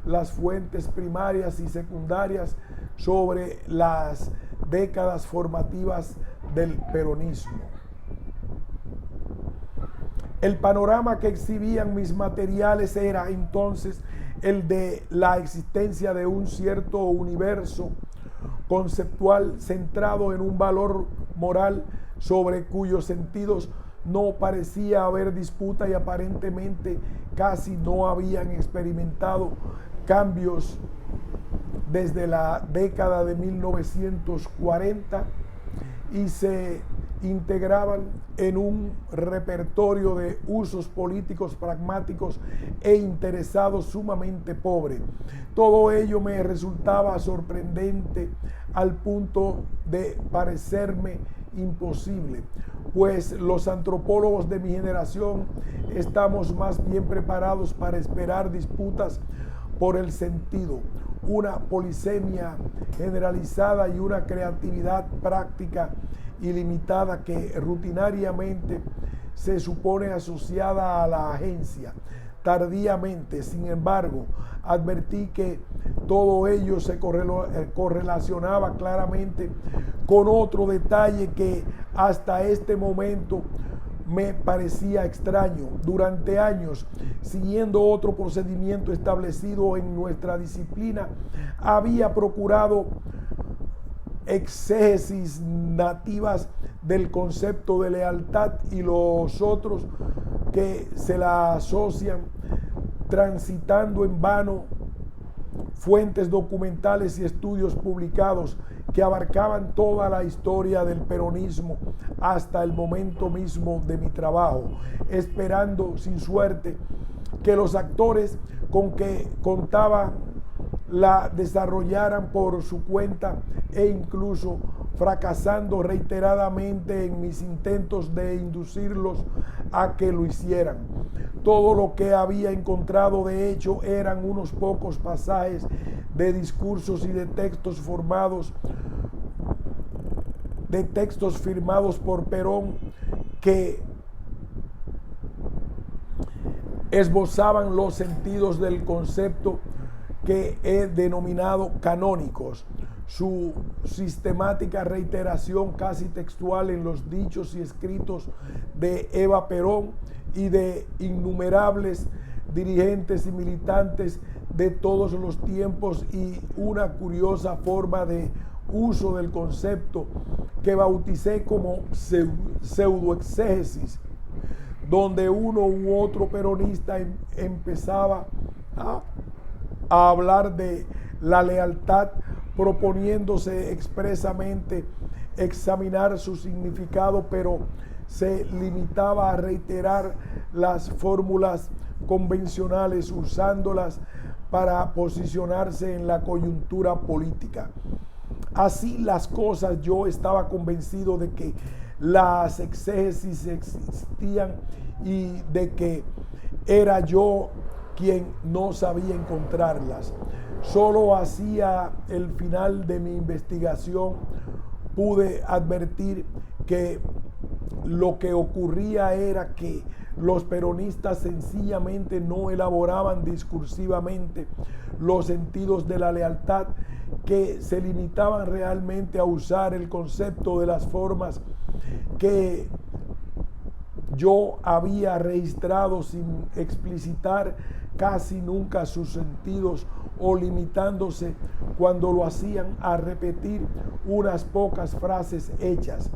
las fuentes primarias y secundarias sobre las décadas formativas del peronismo. El panorama que exhibían mis materiales era entonces el de la existencia de un cierto universo conceptual centrado en un valor moral sobre cuyos sentidos no parecía haber disputa y aparentemente casi no habían experimentado cambios desde la década de 1940 y se integraban en un repertorio de usos políticos pragmáticos e interesados sumamente pobre. Todo ello me resultaba sorprendente al punto de parecerme imposible, pues los antropólogos de mi generación estamos más bien preparados para esperar disputas por el sentido, una polisemia generalizada y una creatividad práctica ilimitada que rutinariamente se supone asociada a la agencia. tardíamente. Sin embargo, advertí que todo ello se correlacionaba claramente con otro detalle que hasta este momento me parecía extraño. Durante años, siguiendo otro procedimiento establecido en nuestra disciplina, había procurado exégesis nativas del concepto de lealtad y los otros que se la asocian, transitando en vano fuentes documentales y estudios publicados que abarcaban toda la historia del peronismo hasta el momento mismo de mi trabajo, esperando sin suerte que los actores con que contaba la desarrollaran por su cuenta e incluso fracasando reiteradamente en mis intentos de inducirlos a que lo hicieran. Todo lo que había encontrado de hecho eran unos pocos pasajes de discursos y de textos firmados por Perón que esbozaban los sentidos del concepto que he denominado canónicos. Su sistemática reiteración casi textual en los dichos y escritos de Eva Perón y de innumerables dirigentes y militantes de todos los tiempos, y una curiosa forma de uso del concepto que bauticé como pseudoexégesis, donde uno u otro peronista empezaba a hablar de la lealtad, proponiéndose expresamente examinar su significado, pero se limitaba a reiterar las fórmulas convencionales, usándolas para posicionarse en la coyuntura política. Así las cosas, yo estaba convencido de que las exégesis existían y de que era yo quien no sabía encontrarlas. Solo hacia el final de mi investigación pude advertir que lo que ocurría era que los peronistas sencillamente no elaboraban discursivamente los sentidos de la lealtad, que se limitaban realmente a usar el concepto de las formas que yo había registrado sin explicitar casi nunca sus sentidos, o limitándose cuando lo hacían a repetir unas pocas frases hechas.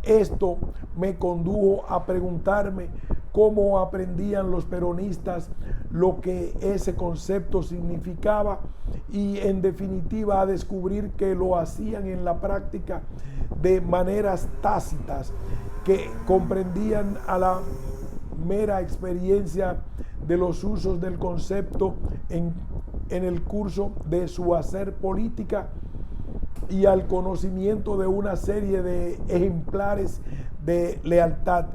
Esto me condujo a preguntarme cómo aprendían los peronistas lo que ese concepto significaba, y en definitiva a descubrir que lo hacían en la práctica de maneras tácitas que comprendían a la mera experiencia de los usos del concepto en el curso de su hacer política, y al conocimiento de una serie de ejemplares de lealtad,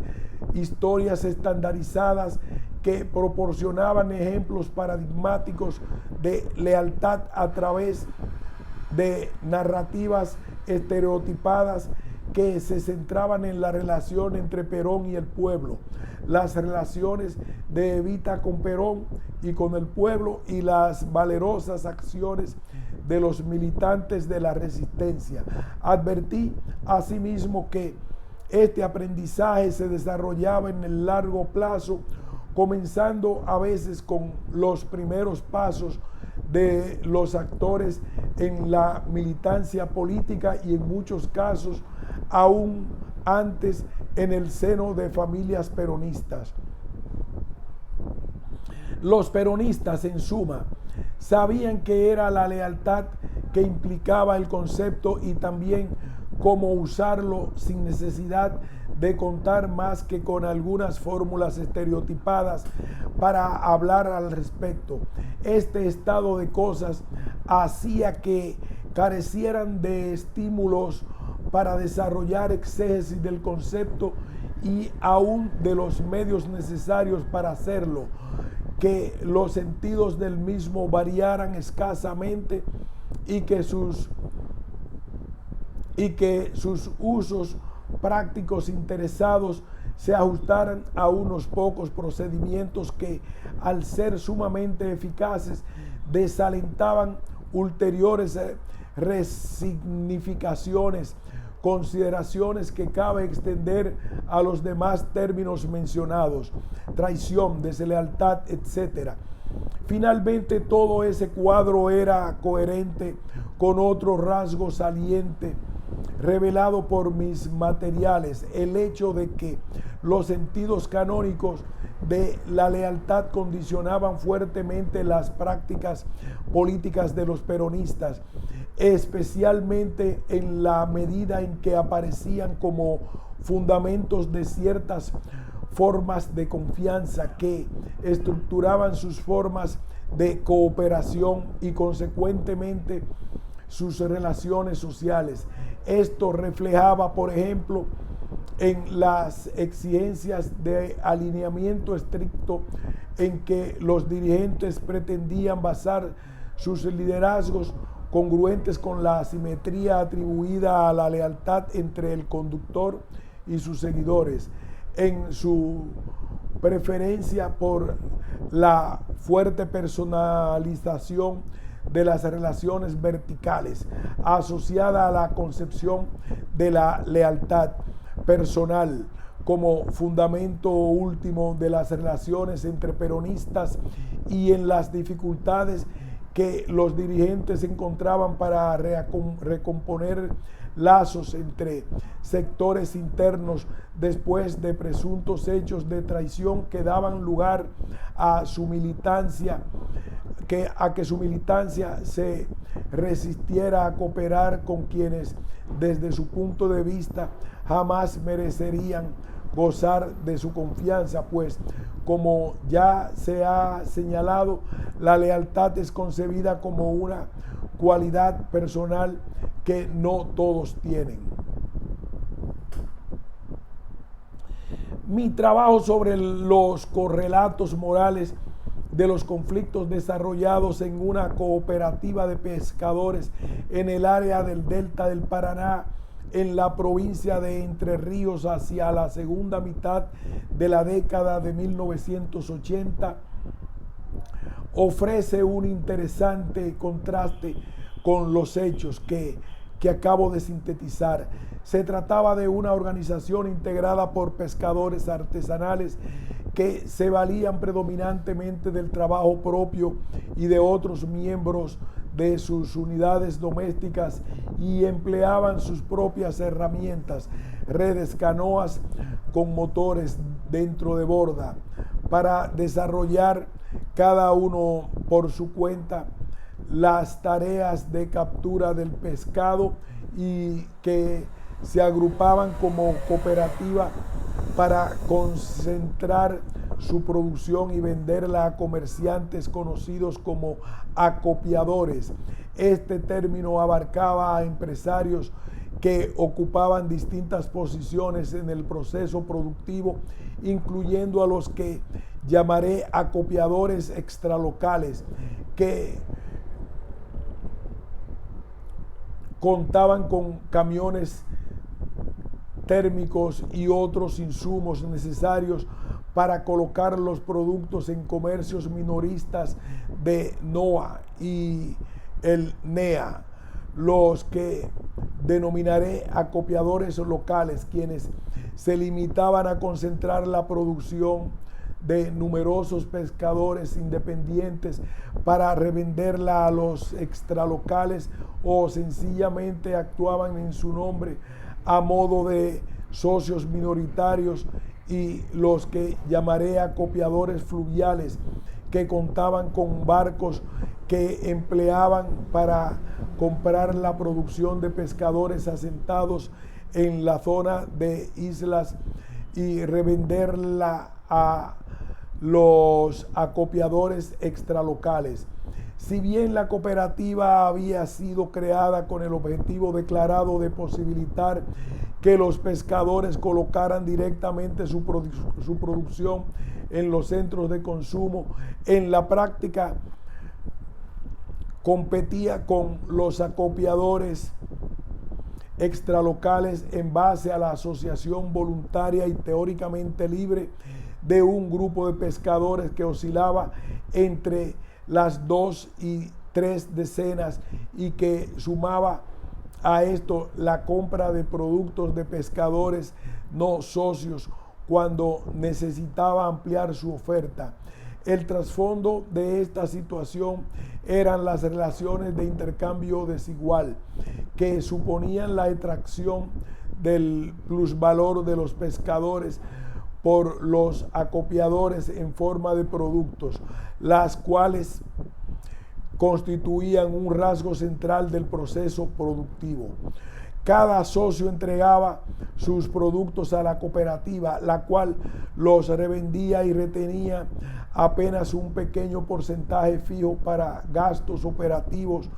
historias estandarizadas que proporcionaban ejemplos paradigmáticos de lealtad a través de narrativas estereotipadas que se centraban en la relación entre Perón y el pueblo, las relaciones de Evita con Perón y con el pueblo, y las valerosas acciones de los militantes de la resistencia. Advertí asimismo que este aprendizaje se desarrollaba en el largo plazo, comenzando a veces con los primeros pasos de los actores en la militancia política, y en muchos casos aún antes en el seno de familias peronistas. Los peronistas, en suma, sabían que era la lealtad que implicaba el concepto, y también cómo usarlo sin necesidad de contar más que con algunas fórmulas estereotipadas para hablar al respecto. Este estado de cosas hacía que carecieran de estímulos para desarrollar exégesis del concepto y aún de los medios necesarios para hacerlo, que los sentidos del mismo variaran escasamente y que sus usos prácticos interesados se ajustaran a unos pocos procedimientos que, al ser sumamente eficaces, desalentaban ulteriores resignificaciones, consideraciones que cabe extender a los demás términos mencionados: traición, deslealtad, etc. Finalmente, todo ese cuadro era coherente con otro rasgo saliente revelado por mis materiales: el hecho de que los sentidos canónicos de la lealtad condicionaban fuertemente las prácticas políticas de los peronistas, especialmente en la medida en que aparecían como fundamentos de ciertas formas de confianza que estructuraban sus formas de cooperación y consecuentemente sus relaciones sociales. Esto reflejaba, por ejemplo, en las exigencias de alineamiento estricto en que los dirigentes pretendían basar sus liderazgos, congruentes con la asimetría atribuida a la lealtad entre el conductor y sus seguidores, en su preferencia por la fuerte personalización de las relaciones verticales, asociada a la concepción de la lealtad personal como fundamento último de las relaciones entre peronistas, y en las dificultades que los dirigentes encontraban para recomponer lazos entre sectores internos después de presuntos hechos de traición que daban lugar a su militancia, que su militancia se resistiera a cooperar con quienes desde su punto de vista jamás merecerían gozar de su confianza, pues, como ya se ha señalado, la lealtad es concebida como una cualidad personal que no todos tienen. Mi trabajo sobre los correlatos morales de los conflictos desarrollados en una cooperativa de pescadores en el área del delta del Paraná, en la provincia de Entre Ríos, hacia la segunda mitad de la década de 1980, ofrece un interesante contraste con los hechos que acabo de sintetizar. Se trataba de una organización integrada por pescadores artesanales que se valían predominantemente del trabajo propio y de otros miembros de sus unidades domésticas, y empleaban sus propias herramientas, redes, canoas con motores dentro de borda, para desarrollar cada uno por su cuenta las tareas de captura del pescado, y que se agrupaban como cooperativa para concentrar su producción y venderla a comerciantes conocidos como acopiadores. Este término abarcaba a empresarios que ocupaban distintas posiciones en el proceso productivo, incluyendo a los que llamaré acopiadores extralocales, que contaban con camiones térmicos y otros insumos necesarios para colocar los productos en comercios minoristas de NOA y el NEA, los que denominaré acopiadores locales, quienes se limitaban a concentrar la producción de numerosos pescadores independientes para revenderla a los extralocales, o sencillamente actuaban en su nombre a modo de socios minoritarios, y los que llamaré acopiadores fluviales, que contaban con barcos que empleaban para comprar la producción de pescadores asentados en la zona de islas y revenderla a los acopiadores extralocales. Si bien la cooperativa había sido creada con el objetivo declarado de posibilitar que los pescadores colocaran directamente su producción en los centros de consumo, en la práctica competía con los acopiadores extralocales en base a la asociación voluntaria y teóricamente libre de un grupo de pescadores que oscilaba entre las 2 y 3 decenas y que sumaba a esto la compra de productos de pescadores no socios cuando necesitaba ampliar su oferta. El trasfondo de esta situación eran las relaciones de intercambio desigual que suponían la extracción del plusvalor de los pescadores por los acopiadores en forma de productos, las cuales constituían un rasgo central del proceso productivo. Cada socio entregaba sus productos a la cooperativa, la cual los revendía y retenía apenas un pequeño porcentaje fijo para gastos operativos,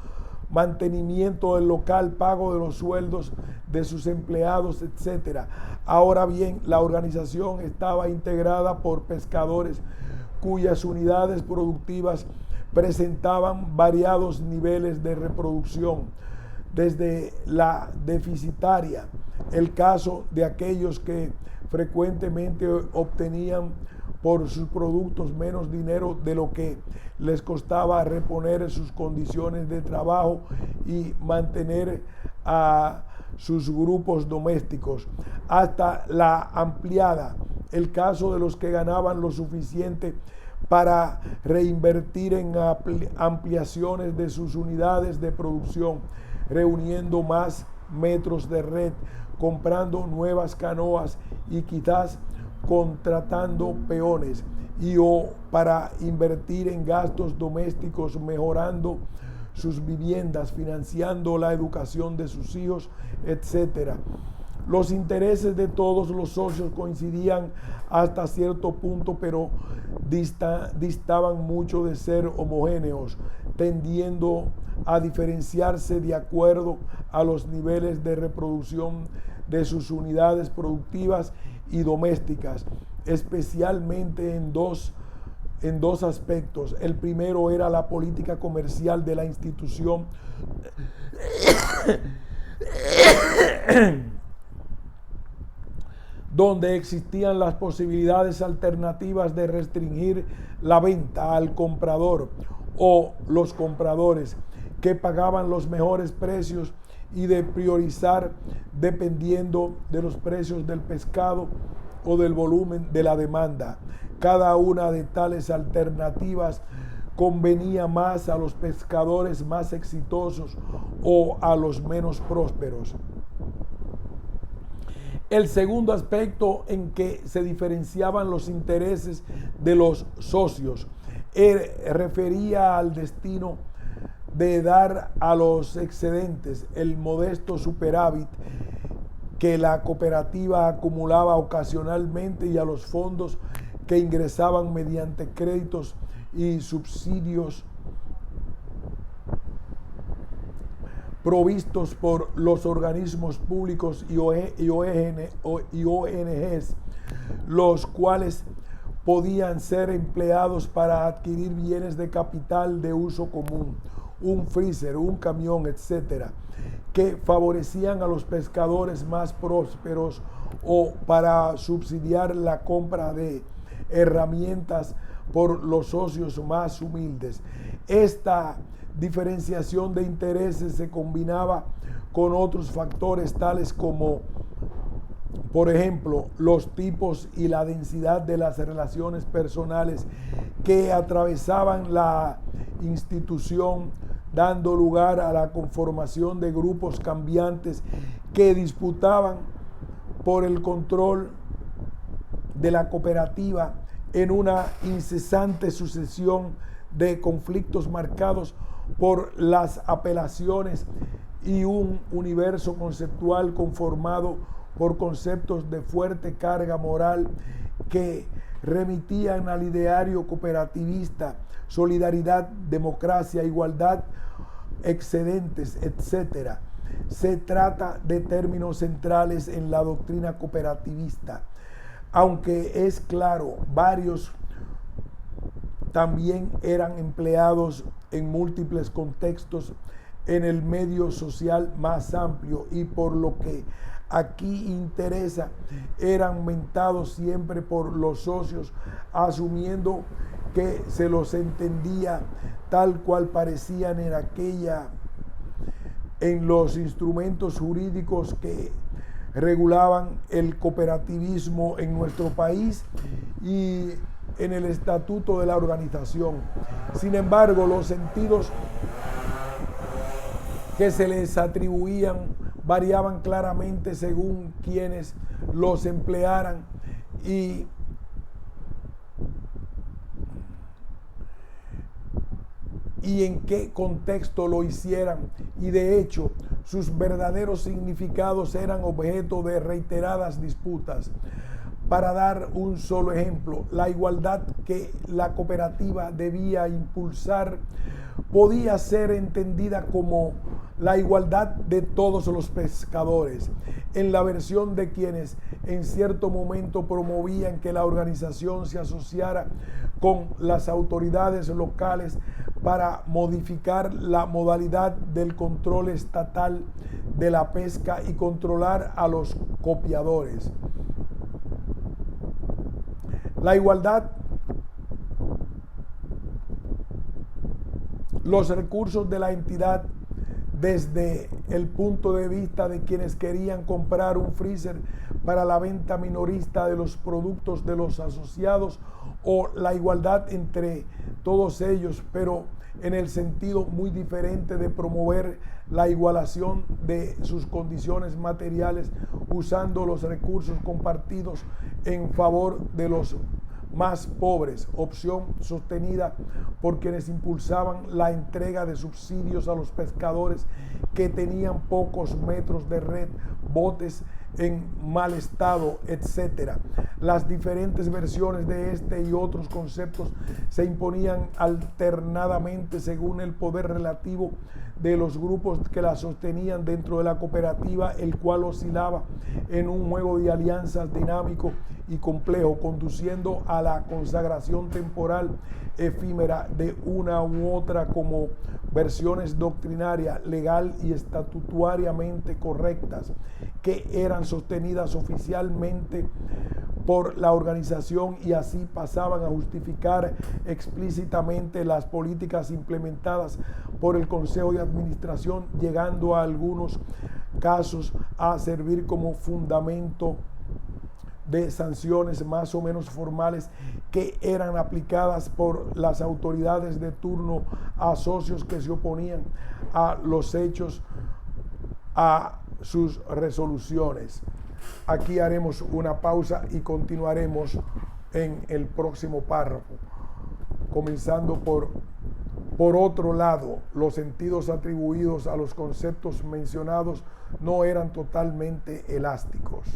mantenimiento del local, pago de los sueldos de sus empleados, etc. Ahora bien, la organización estaba integrada por pescadores cuyas unidades productivas presentaban variados niveles de reproducción, desde la deficitaria, el caso de aquellos que frecuentemente obtenían por sus productos menos dinero de lo que les costaba reponer sus condiciones de trabajo y mantener a sus grupos domésticos, hasta la ampliada, el caso de los que ganaban lo suficiente para reinvertir en ampliaciones de sus unidades de producción, reuniendo más metros de red, comprando nuevas canoas y quizás contratando peones, y o para invertir en gastos domésticos, mejorando sus viviendas, financiando la educación de sus hijos, etc. Los intereses de todos los socios coincidían hasta cierto punto, pero distaban mucho de ser homogéneos, tendiendo a diferenciarse de acuerdo a los niveles de reproducción de sus unidades productivas y domésticas, especialmente en dos aspectos. El primero era la política comercial de la institución, donde existían las posibilidades alternativas de restringir la venta al comprador o los compradores que pagaban los mejores precios y de priorizar dependiendo de los precios del pescado o del volumen de la demanda. Cada una de tales alternativas convenía más a los pescadores más exitosos o a los menos prósperos. El segundo aspecto en que se diferenciaban los intereses de los socios refería al destino de dar a los excedentes, el modesto superávit que la cooperativa acumulaba ocasionalmente, y a los fondos que ingresaban mediante créditos y subsidios provistos por los organismos públicos y ONGs, los cuales podían ser empleados para adquirir bienes de capital de uso común, un freezer, un camión, etcétera, que favorecían a los pescadores más prósperos, o para subsidiar la compra de herramientas por los socios más humildes. Esta diferenciación de intereses se combinaba con otros factores tales como, por ejemplo, los tipos y la densidad de las relaciones personales que atravesaban la institución, dando lugar a la conformación de grupos cambiantes que disputaban por el control de la cooperativa en una incesante sucesión de conflictos marcados por las apelaciones y un universo conceptual conformado por conceptos de fuerte carga moral que remitían al ideario cooperativista: solidaridad, democracia, igualdad, excedentes, etc. Se trata de términos centrales en la doctrina cooperativista, aunque es claro, varios también eran empleados en múltiples contextos en el medio social más amplio, y por lo que aquí interesa eran mentados siempre por los socios, asumiendo que se los entendía tal cual parecían en los instrumentos jurídicos que regulaban el cooperativismo en nuestro país y en el estatuto de la organización. Sin embargo, los sentidos que se les atribuían variaban claramente según quienes los emplearan y en qué contexto lo hicieran, y de hecho sus verdaderos significados eran objeto de reiteradas disputas. Para dar un solo ejemplo, la igualdad que la cooperativa debía impulsar podía ser entendida como la igualdad de todos los pescadores, en la versión de quienes en cierto momento promovían que la organización se asociara con las autoridades locales para modificar la modalidad del control estatal de la pesca y controlar a los copiadores. La igualdad, los recursos de la entidad desde el punto de vista de quienes querían comprar un freezer para la venta minorista de los productos de los asociados, o la igualdad entre todos ellos, pero en el sentido muy diferente de promover la igualación de sus condiciones materiales usando los recursos compartidos en favor de los más pobres, opción sostenida por quienes impulsaban la entrega de subsidios a los pescadores que tenían pocos metros de red, botes en mal estado, etc. Las diferentes versiones de este y otros conceptos se imponían alternadamente según el poder relativo de los grupos que la sostenían dentro de la cooperativa, el cual oscilaba en un juego de alianzas dinámico y complejo, conduciendo a la consagración temporal efímera de una u otra como versiones doctrinarias, legal y estatutariamente correctas, que eran sostenidas oficialmente por la organización y así pasaban a justificar explícitamente las políticas implementadas por el Consejo de Administración, llegando a algunos casos a servir como fundamento de sanciones más o menos formales que eran aplicadas por las autoridades de turno a socios que se oponían a los hechos, a sus resoluciones. Aquí haremos una pausa y continuaremos en el próximo párrafo, comenzando por otro lado, los sentidos atribuidos a los conceptos mencionados no eran totalmente elásticos.